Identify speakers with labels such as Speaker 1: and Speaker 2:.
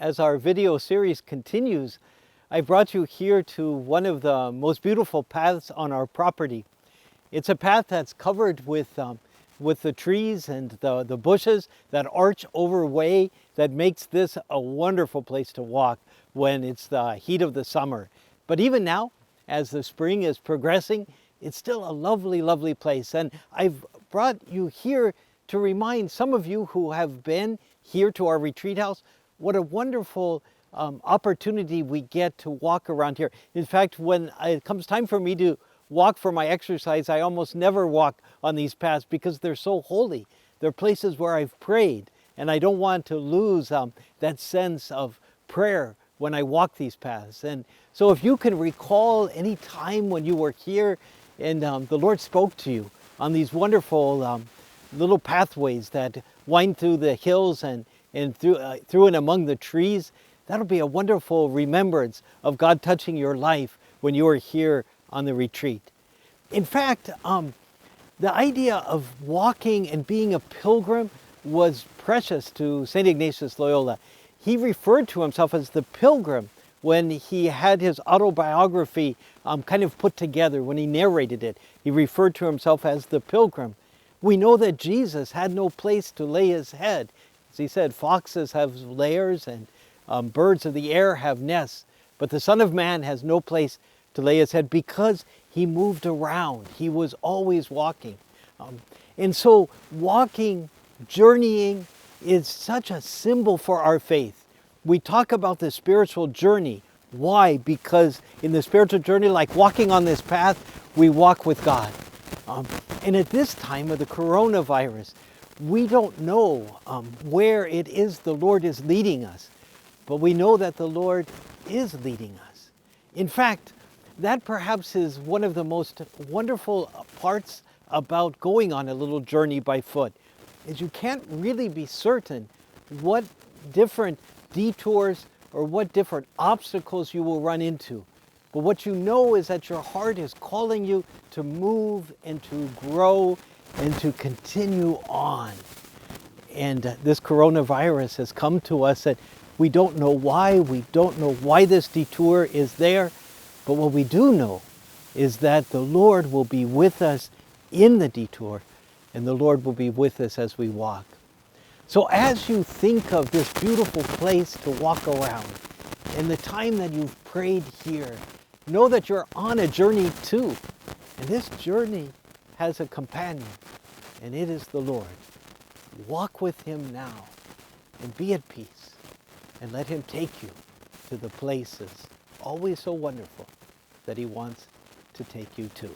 Speaker 1: as our video series continues, I brought you here to one of the most beautiful paths on our property. It's a path that's covered with the trees and the bushes that arch over way that makes this a wonderful place to walk when it's the heat of the summer. But even now, as the spring is progressing, it's still a lovely, lovely place. And I've brought you here to remind some of you who have been here to our retreat house what a wonderful opportunity we get to walk around here. In fact, when it comes time for me to walk for my exercise, I almost never walk on these paths because they're so holy. They're places where I've prayed, and I don't want to lose that sense of prayer when I walk these paths. And so if you can recall any time when you were here and the Lord spoke to you on these wonderful little pathways that wind through the hills and through and among the trees, that'll be a wonderful remembrance of God touching your life when you were here on the retreat. In fact, the idea of walking and being a pilgrim was precious to St. Ignatius Loyola. He referred to himself as the pilgrim when he had his autobiography kind of put together, when he narrated it. He referred to himself as the pilgrim. We know that Jesus had no place to lay his head. As he said, foxes have lairs and birds of the air have nests, but the Son of Man has no place to lay his head because he moved around. He was always walking. And so walking, journeying is such a symbol for our faith. We talk about the spiritual journey. Why? Because in the spiritual journey, like walking on this path, we walk with God. And at this time of the coronavirus, we don't know where it is the Lord is leading us, but we know that the Lord is leading us. In fact, that perhaps is one of the most wonderful parts about going on a little journey by foot, is you can't really be certain what different detours or what different obstacles you will run into. But what you know is that your heart is calling you to move and to grow and to continue on. And this coronavirus has come to us that we don't know why. We don't know why this detour is there. But what we do know is that the Lord will be with us in the detour, and the Lord will be with us as we walk. So as you think of this beautiful place to walk around, and the time that you've prayed here, know that you're on a journey too. And this journey has a companion, and it is the Lord. Walk with him now, and be at peace, and let him take you to the places, always so wonderful, that he wants to take you to.